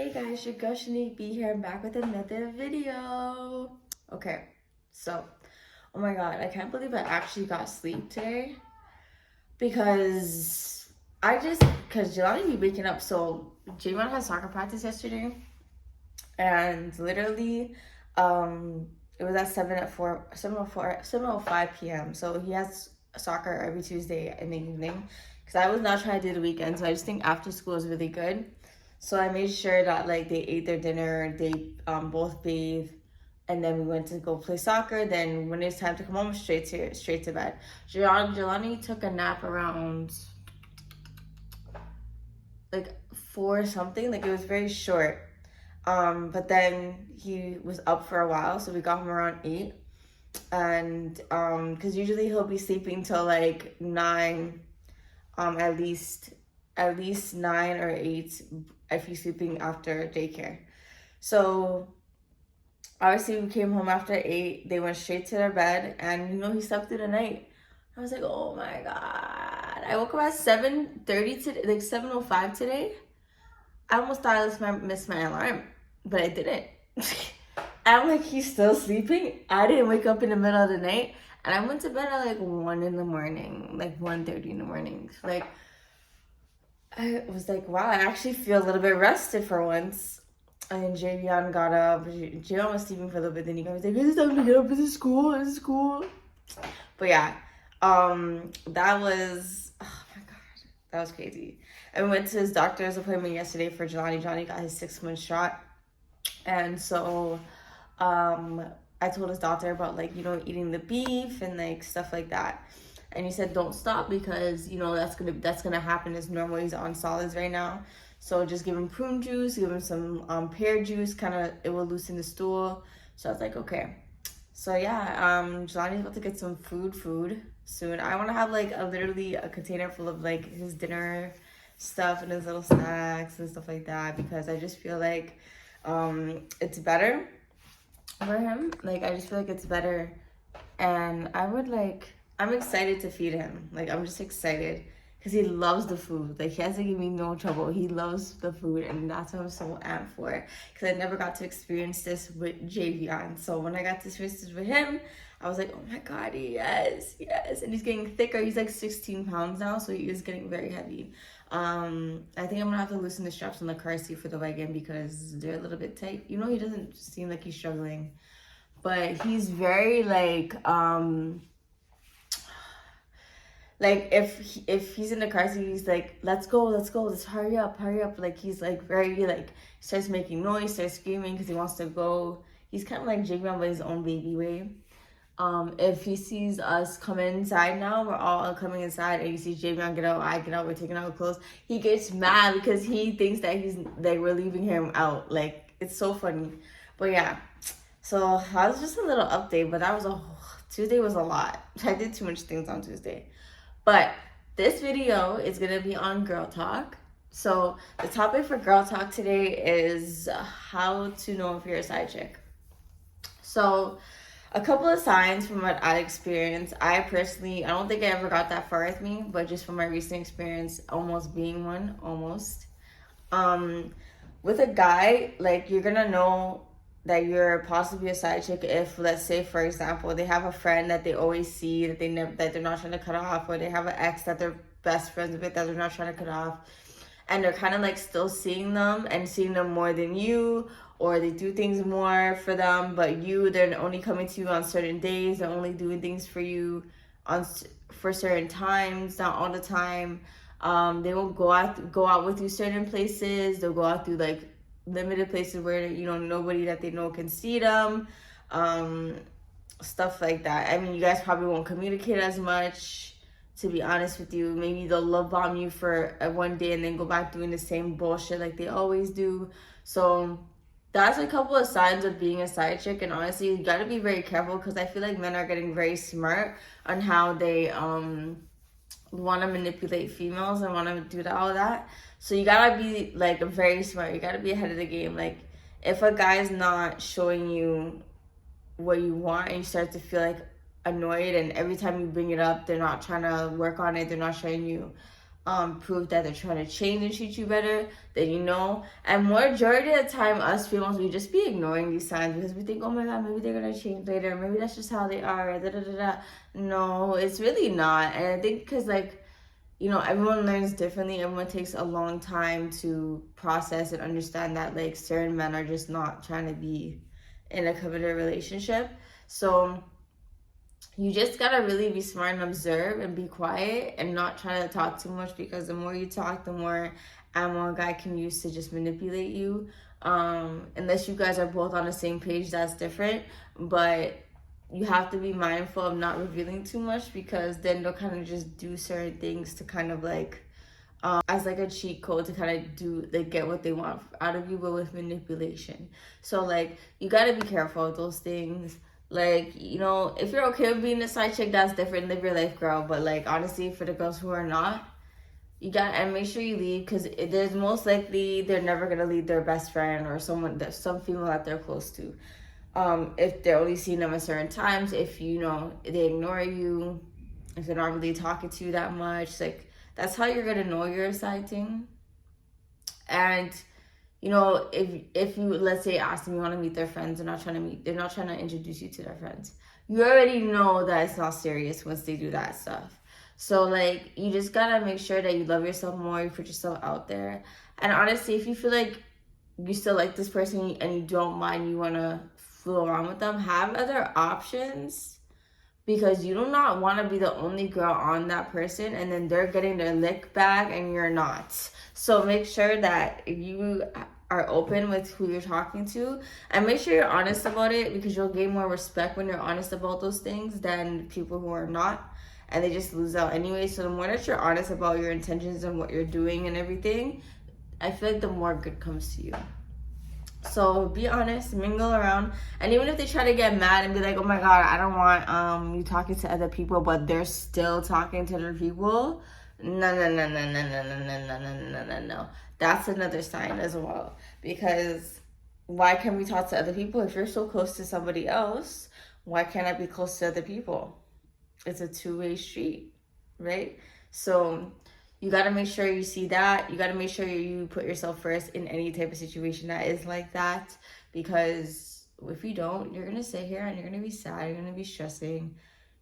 Hey guys, your girl Sheenique B here. I'm back with another video. Okay, so, oh my god, I can't believe I actually got sleep today because because Jelani be waking up. So, Jaymon had soccer practice yesterday, and literally, it was at 7:05 p.m. So, he has soccer every Tuesday in the evening because I was not trying to do the weekend. So, I just think after school is really good. So I made sure that like they ate their dinner, they both bathed, and then we went to go play soccer. Then when it's time to come home, straight to bed. Jelani took a nap around like 4 something, like it was very short. But then he was up for a while, so we got him around 8. And because usually he'll be sleeping till like 9, at least 9 or 8 if he's sleeping after daycare. So obviously we came home after 8. They went straight to their bed, and he slept through the night. I was like, oh my god. I woke up at 7:30 today, like 7:05 today. I almost thought I missed my alarm, but I didn't. I'm like, he's still sleeping. I didn't wake up in the middle of the night, and I went to bed at like 1 in the morning, like 1:30 in the morning. Like, I was like, wow, I actually feel a little bit rested for once. And then Javion got up. Javion was sleeping for a little bit. Then he was like, it's time to get up. It's school. But yeah, that was, oh my God, that was crazy. And we went to his doctor's appointment yesterday for Jelani. Jelani got his 6-month shot. And so, I told his doctor about like, eating the beef and like stuff like that. And he said, don't stop because, that's gonna happen as normal. He's on solids right now. So just give him prune juice, give him some pear juice, it will loosen the stool. So I was like, okay. So yeah, Jelani's about to get some food soon. I want to have like literally a container full of like his dinner stuff and his little snacks and stuff like that, because I just feel like it's better for him. Like, I just feel like it's better. And I'm excited to feed him. Like, I'm just excited because he loves the food. Like, he has to give me no trouble. He loves the food, and that's what I'm so amped for, because I never got to experience this with Javion. So when I got to experience this with him, I was like, oh my God, yes. And he's getting thicker. He's like 16 pounds now, so he is getting very heavy. I think I'm gonna have to loosen the straps on the car seat for the wagon because they're a little bit tight. He doesn't seem like he's struggling, but he's very like if he's in the car seat, he's like, let's go, let's hurry up. Like, he's like very like, starts making noise, starts screaming because he wants to go. He's kind of like Javion, but his own baby way. If he sees us come inside now, we're all coming inside, and he sees Javion get out, I get out, we're taking out our clothes, he gets mad because he thinks that we're leaving him out. Like, it's so funny. But yeah, so that was just a little update, but Tuesday was a lot. I did too much things on Tuesday. But this video is gonna be on Girl Talk. So the topic for Girl Talk today is how to know if you're a side chick. So a couple of signs from what I experienced. I don't think I ever got that far with me, but just from my recent experience, almost being one, with a guy, like, you're gonna know that you're possibly a side chick if, let's say, for example, they have a friend that they always see that they're not trying to cut off, or they have an ex that they're best friends with that they're not trying to cut off, and they're kind of like still seeing them more than you, or they do things more for them, but they're only coming to you on certain days, they're only doing things for you for certain times, not all the time. They won't go out with you certain places. They'll go out through like limited places where nobody that they know can see them, stuff like that. I mean, you guys probably won't communicate as much, to be honest with you. Maybe they'll love bomb you for one day and then go back doing the same bullshit like they always do. So that's a couple of signs of being a side chick. And honestly, you got to be very careful, because I feel like men are getting very smart on how they want to manipulate females and want to do all that. So you gotta be like very smart. You gotta be ahead of the game. Like, if a guy's not showing you what you want and you start to feel like annoyed, and every time you bring it up, they're not trying to work on it, they're not showing you proof that they're trying to change and treat you better, then you know. And majority of the time, us females, we just be ignoring these signs because we think, oh my god, maybe they're gonna change later, maybe that's just how they are, da da da da. No, it's really not. And I think because, like, you know, everyone learns differently. Everyone takes a long time to process and understand that, like, certain men are just not trying to be in a committed relationship. So you just gotta really be smart and observe and be quiet and not try to talk too much, because the more you talk, the more ammo a guy can use to just manipulate you. Unless you guys are both on the same page, that's different. But you have to be mindful of not revealing too much, because then they'll kind of just do certain things to kind of like as like a cheat code to kind of do, like, get what they want out of you, but with manipulation. So like, you got to be careful of those things. Like, you know, if you're okay with being a side chick, that's different, live your life, girl. But like, honestly, for the girls who are not, you got to make sure you leave, because there's most likely they're never gonna leave their best friend or someone, that some female that they're close to. If they're only seeing them at certain times, if, you know, they ignore you, if they're not really talking to you that much, like, that's how you're gonna know you're a side thing. And, you know, if you, let's say, ask them, you want to meet their friends, they're not trying to introduce you to their friends, you already know that it's not serious once they do that stuff. So like, you just gotta make sure that you love yourself more, you put yourself out there. And honestly, if you feel like you still like this person and you don't mind, you want to fool around with them, have other options, because you do not want to be the only girl on that person and then they're getting their lick back and you're not. So make sure that you are open with who you're talking to, and make sure you're honest about it, because you'll gain more respect when you're honest about those things than people who are not, and they just lose out anyway. So the more that you're honest about your intentions and what you're doing and everything, I feel like the more good comes to you. So be honest, mingle around, and even if they try to get mad and be like, oh my god, I don't want you talking to other people, but they're still talking to other people, no. That's another sign as well. Because why can't we talk to other people? If you're so close to somebody else, why can't I be close to other people? It's a two-way street, right? So you got to make sure you see that. You got to make sure you put yourself first in any type of situation that is like that. Because if you don't, you're going to sit here and you're going to be sad. You're going to be stressing.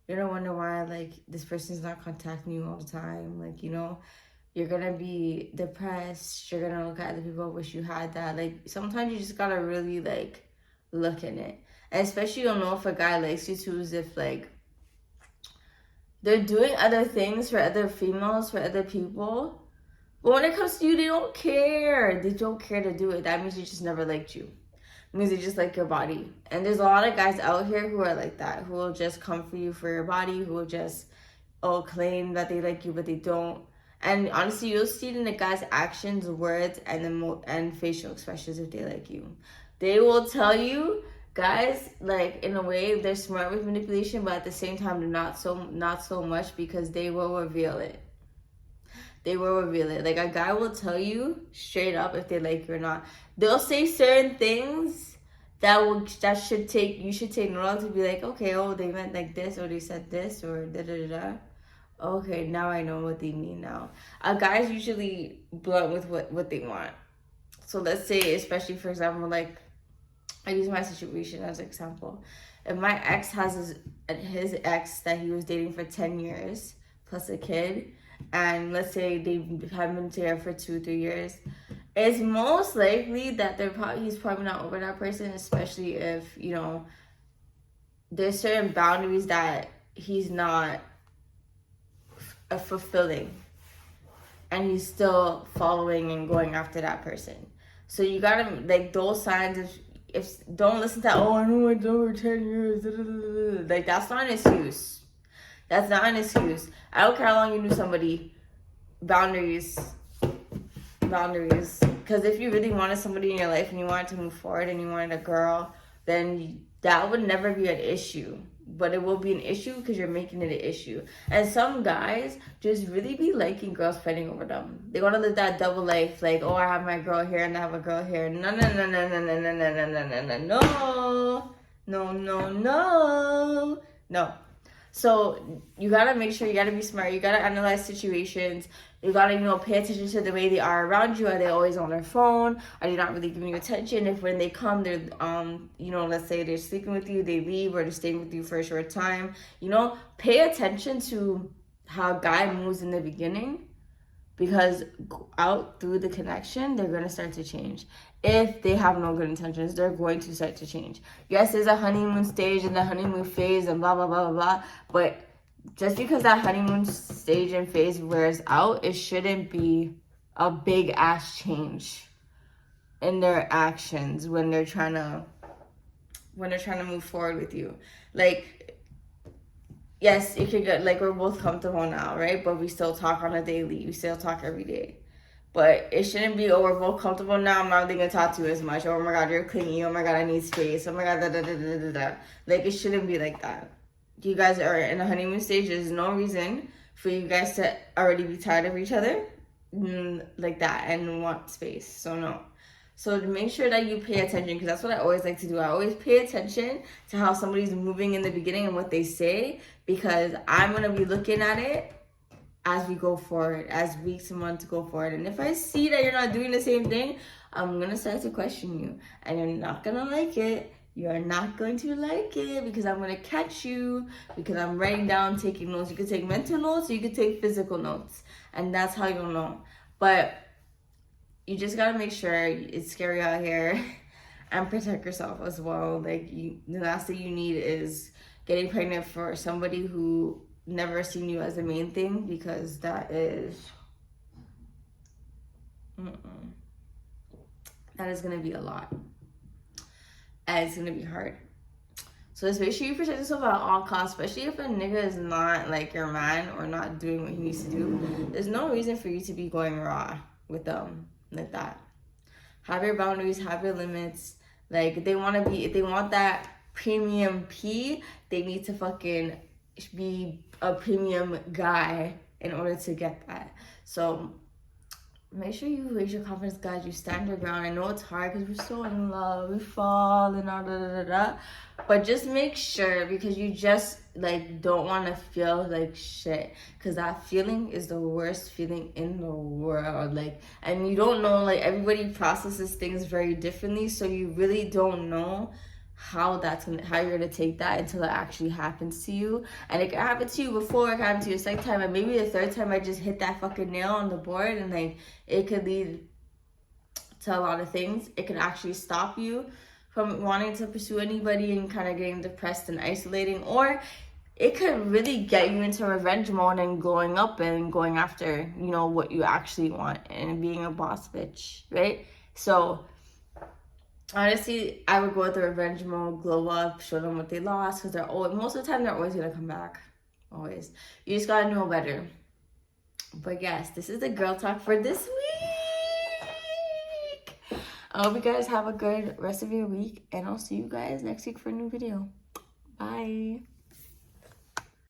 You're going to wonder why, like, this person's not contacting you all the time. Like, you know, you're going to be depressed. You're going to look at other people, wish you had that. Like, sometimes you just got to really, like, look in it. And especially you'll know if a guy likes you too, is if, like, they're doing other things for other females, for other people. But when it comes to you, they don't care. They don't care to do it. That means they just never liked you. It means they just like your body. And there's a lot of guys out here who are like that, who will just come for you for your body, who will just, claim that they like you, but they don't. And honestly, you'll see it in the guy's actions, words, and facial expressions if they like you. They will tell you. Guys, like, in a way, they're smart with manipulation, but at the same time, they're not so much, because they will reveal it. They will reveal it. Like, a guy will tell you straight up if they like you or not. They'll say certain things you should take note of, to be like, okay, they meant like this, or they said this, or da-da-da-da. Okay, now I know what they mean now. A guy's usually blunt with what they want. So let's say, especially, for example, like, I use my situation as an example. If my ex has his ex that he was dating for 10 years, plus a kid, and let's say they have been together for 2-3 years, it's most likely that he's probably not over that person, especially if, you know, there's certain boundaries that he's not fulfilling, and he's still following and going after that person. So you gotta, like, those signs of, don't listen to, I know I done for 10 years. Like, that's not an excuse. That's not an excuse. I don't care how long you knew somebody. Boundaries. Because if you really wanted somebody in your life and you wanted to move forward and you wanted a girl, then that would never be an issue. But it will be an issue because you're making it an issue. And some guys just really be liking girls fighting over them. They want to live that double life, like, I have my girl here and I have a girl here. No. So you gotta make sure, you gotta be smart. You gotta analyze situations. You gotta, pay attention to the way they are around you. Are they always on their phone? Are they not really giving you attention? If when they come, they're, let's say they're sleeping with you, they leave, or they're staying with you for a short time. Pay attention to how guy moves in the beginning, because out through the connection, they're gonna start to change. If they have no good intentions, they're going to start to change. Yes, there's a honeymoon stage and the honeymoon phase and blah, blah, blah, blah, blah, but just because that honeymoon stage and phase wears out, it shouldn't be a big ass change in their actions when they're trying to move forward with you. Like, yes, it could get, like, we're both comfortable now, right? But we still talk on a daily. We still talk every day. But it shouldn't be, oh, we're both comfortable now, I'm not really gonna talk to you as much. Oh my God, you're clingy. Oh my God, I need space. Oh my God, da da da da da da. Like, it shouldn't be like that. You guys are in a honeymoon stage. There's no reason for you guys to already be tired of each other like that and want space. So no. So make sure that you pay attention, because that's what I always like to do. I always pay attention to how somebody's moving in the beginning and what they say, because I'm going to be looking at it as we go forward, as weeks and months go forward. And if I see that you're not doing the same thing, I'm going to start to question you, and you're not going to like it. You're not going to like it, because I'm going to catch you, because I'm writing down, taking notes. You can take mental notes, or you can take physical notes, and that's how you'll know. But you just got to make sure it's scary out here and protect yourself as well. Like, the last thing you need is getting pregnant for somebody who never seen you as the main thing, because that is going to be a lot. And it's gonna be hard. So just make sure you protect yourself at all costs, especially if a nigga is not like your man or not doing what he needs to do. There's no reason for you to be going raw with them like that. Have your boundaries, have your limits. Like, if they want that premium P, they need to fucking be a premium guy in order to get that. So make sure you raise your confidence, guys. You stand your ground. I know it's hard because we're so in love. We fall and all da. But just make sure, because you just, like, don't want to feel like shit. Because that feeling is the worst feeling in the world. Like, and you don't know, like, everybody processes things very differently. So you really don't know how you're gonna take that until it actually happens to you. And it can happen to you before, it can happen to you a second time, and maybe the third time I just hit that fucking nail on the board, and like, it could lead to a lot of things. It can actually stop you from wanting to pursue anybody and kind of getting depressed and isolating, or it could really get you into revenge mode and going up and going after, what you actually want and being a boss bitch, right? So honestly, I would go with the revenge mode, glow up, show them what they lost, because most of the time they're always gonna come back. Always. You just gotta know better. But yes, this is the girl talk for this week. I hope you guys have a good rest of your week, and I'll see you guys next week for a new video. Bye.